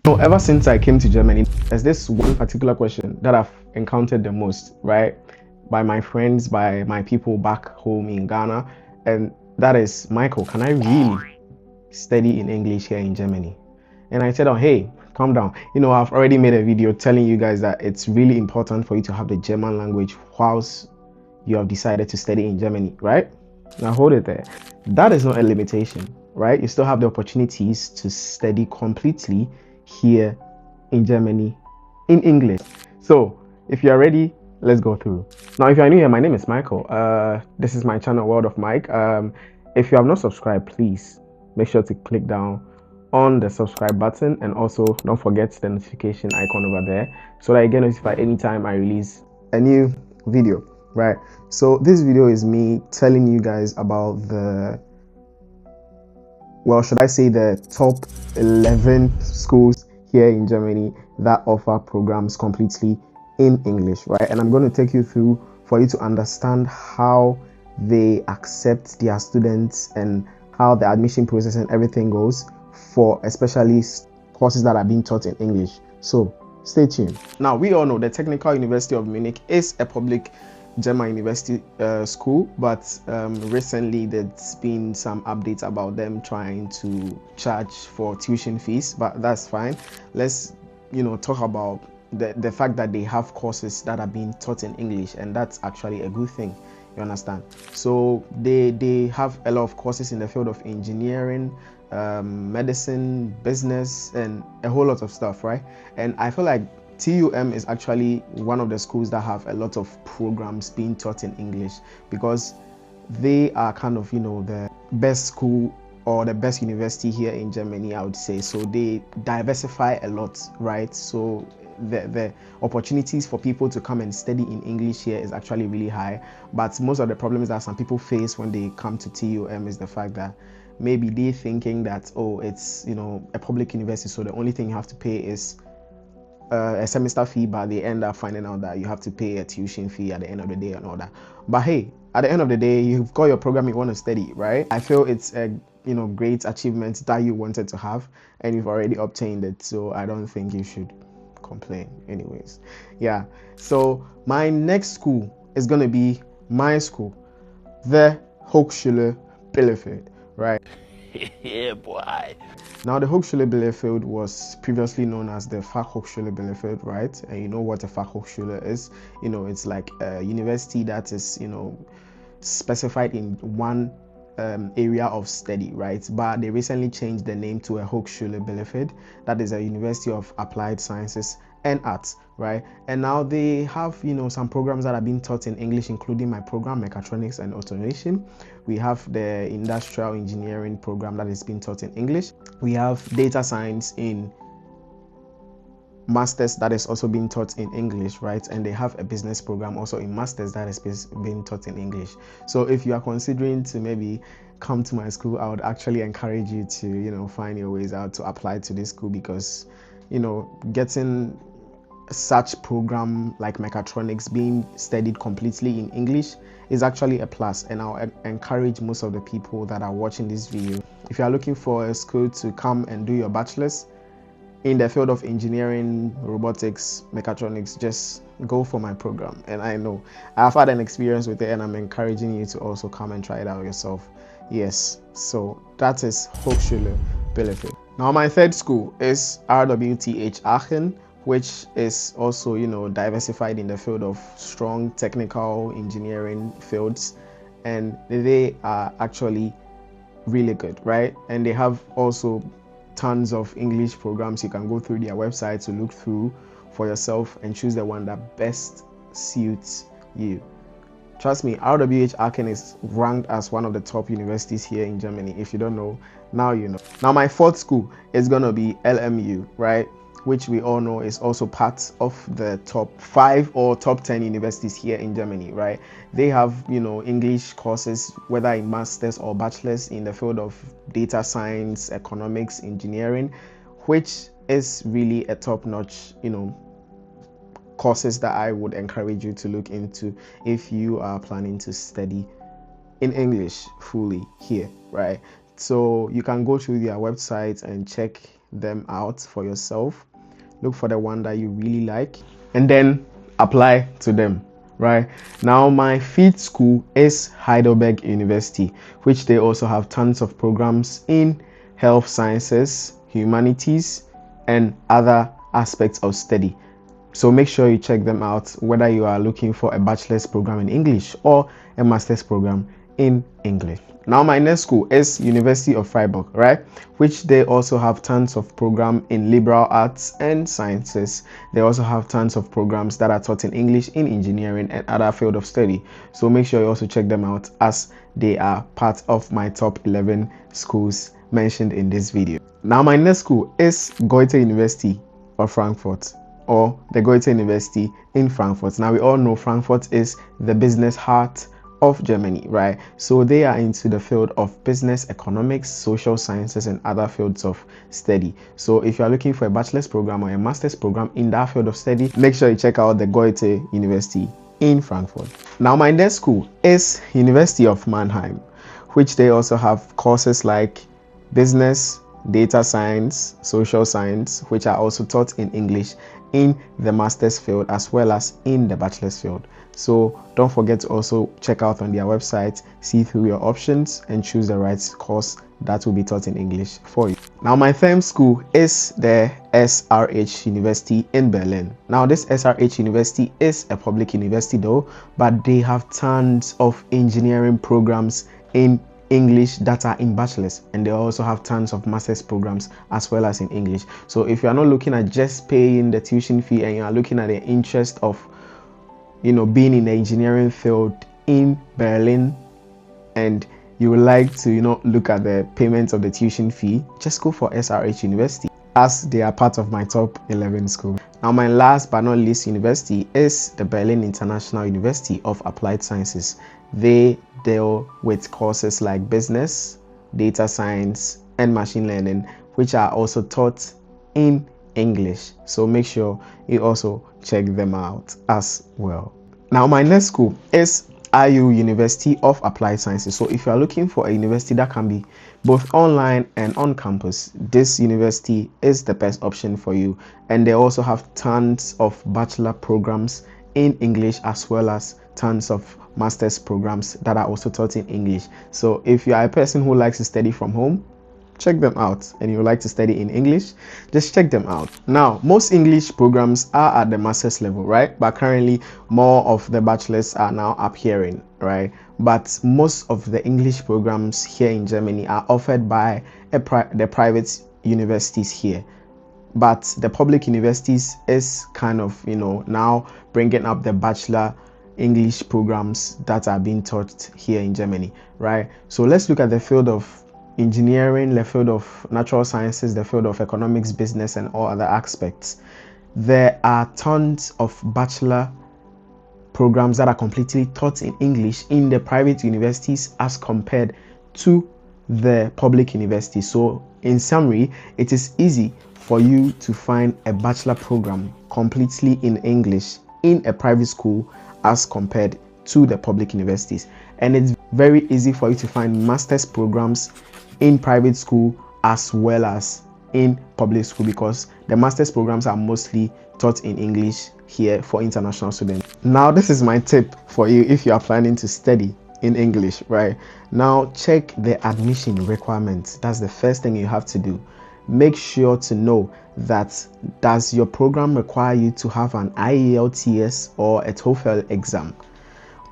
No, ever since I came to Germany, there's this one particular question that I've encountered the most, right? By my friends, by my people back home in Ghana. And that is, Michael, can I really study in English here in Germany? And I said, oh, hey, calm down. I've already made a video telling you guys that it's really important for you to have the German language whilst you have decided to study in Germany, right? Now hold it there. That is not a limitation, right? You still have the opportunities to study completely here in Germany in English. So if you're ready, let's go through. Now, if you're new here, my name is Michael. This is my channel, World of Mike. If you have not subscribed, please make sure to click down on the subscribe button, and also don't forget the notification icon over there so that you get notified anytime I release a new video, right? So this video is me telling you guys about should I say the top 11 schools here in Germany that offer programs completely in English, right? And I'm going to take you through for you to understand how they accept their students and how the admission process and everything goes for especially courses that are being taught in English. So stay tuned. Now, we all know the Technical University of Munich is a public German university school, but recently there's been some updates about them trying to charge for tuition fees, but that's fine. Let's talk about the fact that they have courses that are being taught in English, and that's actually a good thing. You understand? So they have a lot of courses in the field of engineering, medicine, business, and a whole lot of stuff, right? And I feel like TUM is actually one of the schools that have a lot of programs being taught in English, because they are kind of the best school or the best university here in Germany, I would say. So they diversify a lot, right? So the opportunities for people to come and study in English here is actually really high. But most of the problems that some people face when they come to TUM is the fact that maybe they're thinking that, oh, it's a public university, so the only thing you have to pay is a semester fee, but they end up finding out that you have to pay a tuition fee at the end of the day and all that. But hey, at the end of the day, you've got your program you want to study, right? I feel it's a great achievement that you wanted to have, and you've already obtained it. So I don't think you should complain. Anyways, yeah. So my next school is gonna be my school, the Hochschule Bielefeld, right? Yeah, boy. Now, the Hochschule Bielefeld was previously known as the Fachhochschule Bielefeld, right? And you know what a Fachhochschule is? It's like a university that is, specified in one area of study, right? But they recently changed the name to a Hochschule Bielefeld, that is a University of Applied Sciences and Arts, right? And now they have some programs that are being taught in English, including my program, Mechatronics and Automation. We have the Industrial Engineering program that is being taught in English. We have Data Science in Masters that is also being taught in English, right? And they have a business program also in Masters that is being taught in English. So if you are considering to maybe come to my school, I would actually encourage you to find your ways out to apply to this school, because getting such program like mechatronics being studied completely in English is actually a plus. And I'll encourage most of the people that are watching this video, if you are looking for a school to come and do your bachelor's in the field of engineering, robotics, mechatronics, just go for my program. And I know I've had an experience with it, and I'm encouraging you to also come and try it out yourself. Yes, so that is Hochschule Bielefeld. Now, my third school is RWTH Aachen, which is also diversified in the field of strong technical engineering fields, and they are actually really good, right? And they have also tons of English programs. You can go through their website to look through for yourself and choose the one that best suits you. Trust me, RWH Aachen is ranked as one of the top universities here in Germany. If you don't know, now you know. Now, my fourth school is gonna be LMU, right? Which we all know is also part of the top 5 or top 10 universities here in Germany, right? They have, English courses, whether in masters or bachelors in the field of data science, economics, engineering, which is really a top-notch, courses that I would encourage you to look into if you are planning to study in English fully here, right? So you can go to their website and check them out for yourself. Look for the one that you really like and then apply to them. Right now, my fifth school is Heidelberg University, which they also have tons of programs in health sciences, humanities, and other aspects of study. So make sure you check them out, whether you are looking for a bachelor's program in English or a master's program in English. Now, my next school is University of Freiburg, right? Which they also have tons of program in liberal arts and sciences. They also have tons of programs that are taught in English, in engineering, and other field of study. So make sure you also check them out, as they are part of my top 11 schools mentioned in this video. Now, my next school is Goethe University of Frankfurt, or the Goethe University in Frankfurt. Now, we all know Frankfurt is the business heart of Germany, right? So they are into the field of business, economics, social sciences, and other fields of study. So if you are looking for a bachelor's program or a master's program in that field of study, make sure you check out the Goethe University in Frankfurt. Now, my next school is University of Mannheim, which they also have courses like business, data science, social science, which are also taught in English in the master's field as well as in the bachelor's field. So don't forget to also check out on their website, see through your options, and choose the right course that will be taught in English for you. Now, my third school is the SRH University in Berlin. Now, this SRH University is a public university though, but they have tons of engineering programs in English that are in bachelor's, and they also have tons of master's programs as well as in English. So if you are not looking at just paying the tuition fee and you are looking at the interest of being in the engineering field in Berlin, and you would like to look at the payment of the tuition fee, just go for SRH University, as they are part of my top 11 schools. Now, my last but not least university is the Berlin International University of Applied Sciences. They deal with courses like business, data science, and machine learning, which are also taught in English. So make sure you also check them out as well. Now, my next school is IU University of Applied Sciences. So if you are looking for a university that can be both online and on campus, this university is the best option for you. And they also have tons of bachelor programs in English as well as tons of master's programs that are also taught in English. So if you are a person who likes to study from home, check them out, and you like to study in English, just check them out. Now, most English programs are at the master's level, right? But currently more of the bachelors are now appearing, right? But most of the English programs here in Germany are offered by the private universities here. But the public universities is kind of now bringing up the bachelor English programs that are being taught here in Germany, right? So let's look at the field of engineering, the field of natural sciences, the field of economics, business, and all other aspects. There are tons of bachelor programs that are completely taught in English in the private universities as compared to the public universities. So in summary, it is easy for you to find a bachelor program completely in English in a private school as compared to the public universities, and it's very easy for you to find master's programs in private school as well as in public school, because the master's programs are mostly taught in English here for international students. Now, this is my tip for you if you are planning to study in English, right? Now, check the admission requirements. That's the first thing you have to do. Make sure to know that does your program require you to have an IELTS or a TOEFL exam.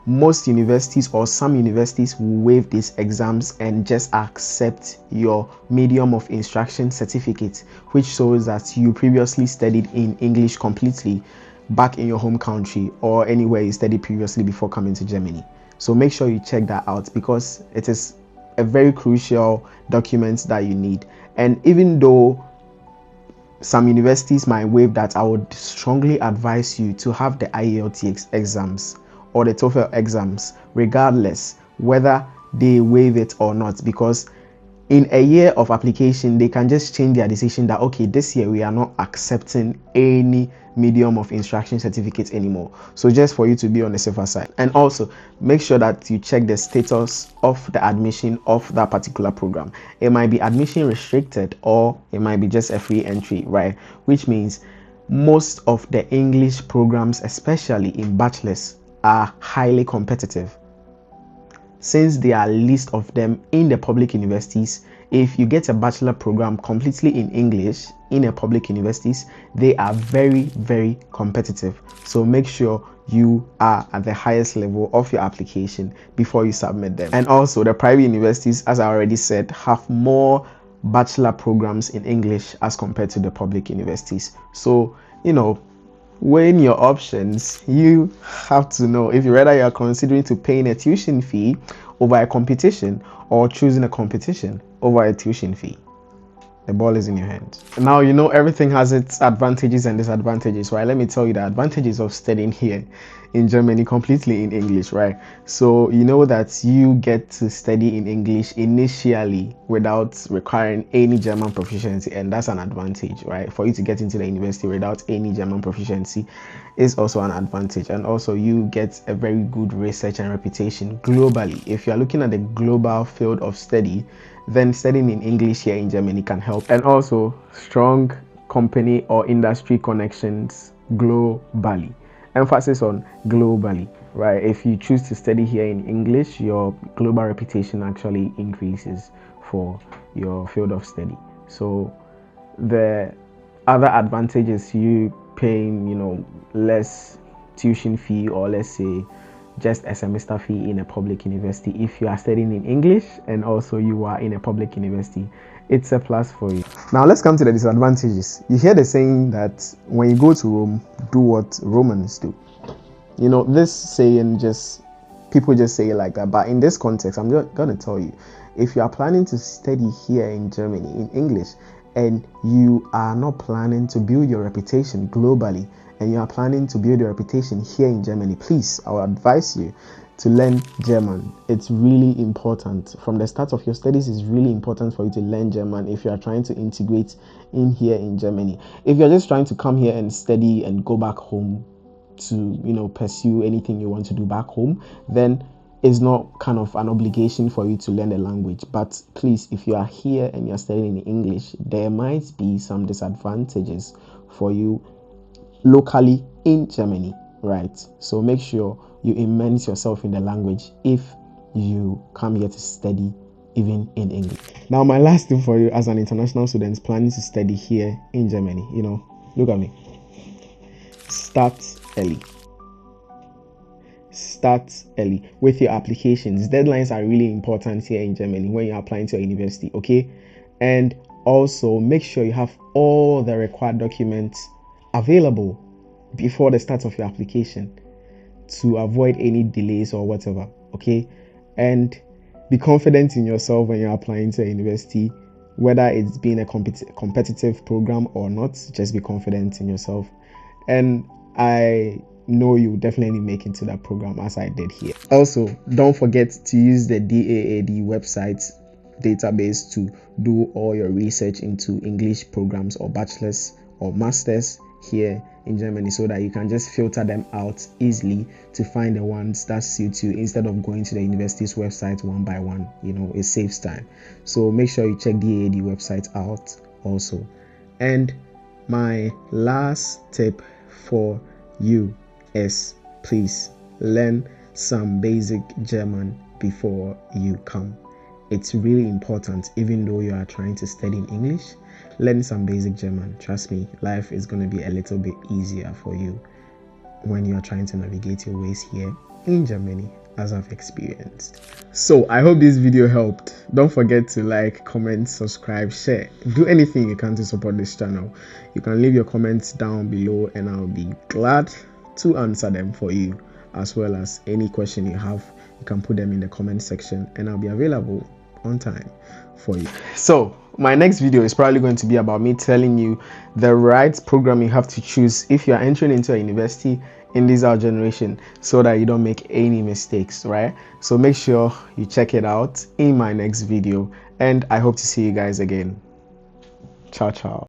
Most universities or some universities will waive these exams and just accept your medium of instruction certificate, which shows that you previously studied in English completely back in your home country or anywhere you studied previously before coming to Germany. So make sure you check that out, because it is a very crucial document that you need. And even though some universities might waive that, I would strongly advise you to have the IELTS exams or the TOEFL exams, regardless whether they waive it or not, because in a year of application, they can just change their decision that, okay, this year we are not accepting any medium of instruction certificates anymore. So just for you to be on the safer side. And also make sure that you check the status of the admission of that particular program. It might be admission restricted, or it might be just a free entry, right? Which means most of the English programs, especially in bachelors, are highly competitive. Since there are least of them in the public universities, if you get a bachelor program completely in English in a public universities, they are very, very competitive. So make sure you are at the highest level of your application before you submit them. And also the private universities, as I already said, have more bachelor programs in English as compared to the public universities. So, weighing your options, you have to know if you are considering to paying a tuition fee over a competition or choosing a competition over a tuition fee. The ball is in your hands. Now, everything has its advantages and disadvantages, right? Let me tell you the advantages of studying here in Germany completely in English, right? So that you get to study in English initially without requiring any German proficiency, and that's an advantage, right? For you to get into the university without any German proficiency is also an advantage. And also you get a very good research and reputation globally. If you are looking at the global field of study, then studying in English here in Germany can help. And also strong company or industry connections globally. Emphasis on globally, right? If you choose to study here in English, your global reputation actually increases for your field of study. So the other advantage is you paying, less tuition fee, or let's say just a semester fee in a public university if you are studying in English and also you are in a public university. It's a plus for you. Now let's come to the disadvantages. You hear the saying that when you go to Rome, do what Romans do. This saying people just say it like that, but in this context, I'm just gonna tell you, if you are planning to study here in Germany in English and you are not planning to build your reputation globally, and you are planning to build your reputation here in Germany, please, I will advise you to learn German. It's really important. From the start of your studies, it's really important for you to learn German if you are trying to integrate in here in Germany. If you're just trying to come here and study and go back home to, pursue anything you want to do back home, then it's not kind of an obligation for you to learn the language. But please, if you are here and you're studying in English, there might be some disadvantages for you locally in Germany, right? So make sure you immerse yourself in the language if you come here to study even in English. Now, my last thing for you as an international student planning to study here in Germany, look at me. Start early. Start early with your applications. Deadlines are really important here in Germany when you're applying to a university, okay? And also make sure you have all the required documents available before the start of your application to avoid any delays or whatever, okay? And be confident in yourself when you're applying to a university, whether it's being a competitive program or not. Just be confident in yourself, and I know you definitely make into that program as I did here. Also, don't forget to use the DAAD website database to do all your research into English programs or bachelors or masters here in Germany, so that you can just filter them out easily to find the ones that suit you instead of going to the university's website one by one. It saves time. So make sure you check the DAAD website out also. And my last tip for you is, please learn some basic German before you come. It's really important. Even though you are trying to study in English, learn some basic German. Trust me, life is going to be a little bit easier for you when you are trying to navigate your ways here in Germany, as I've experienced. So I hope this video helped. Don't forget to like, comment, subscribe, share. Do anything you can to support this channel. You can leave your comments down below and I'll be glad to answer them for you, as well as any question you have. You can put them in the comment section and I'll be available on time for you. So my next video is probably going to be about me telling you the right program you have to choose if you are entering into a university in this our generation, so that you don't make any mistakes, right? So make sure you check it out in my next video, And I hope to see you guys again. Ciao, ciao.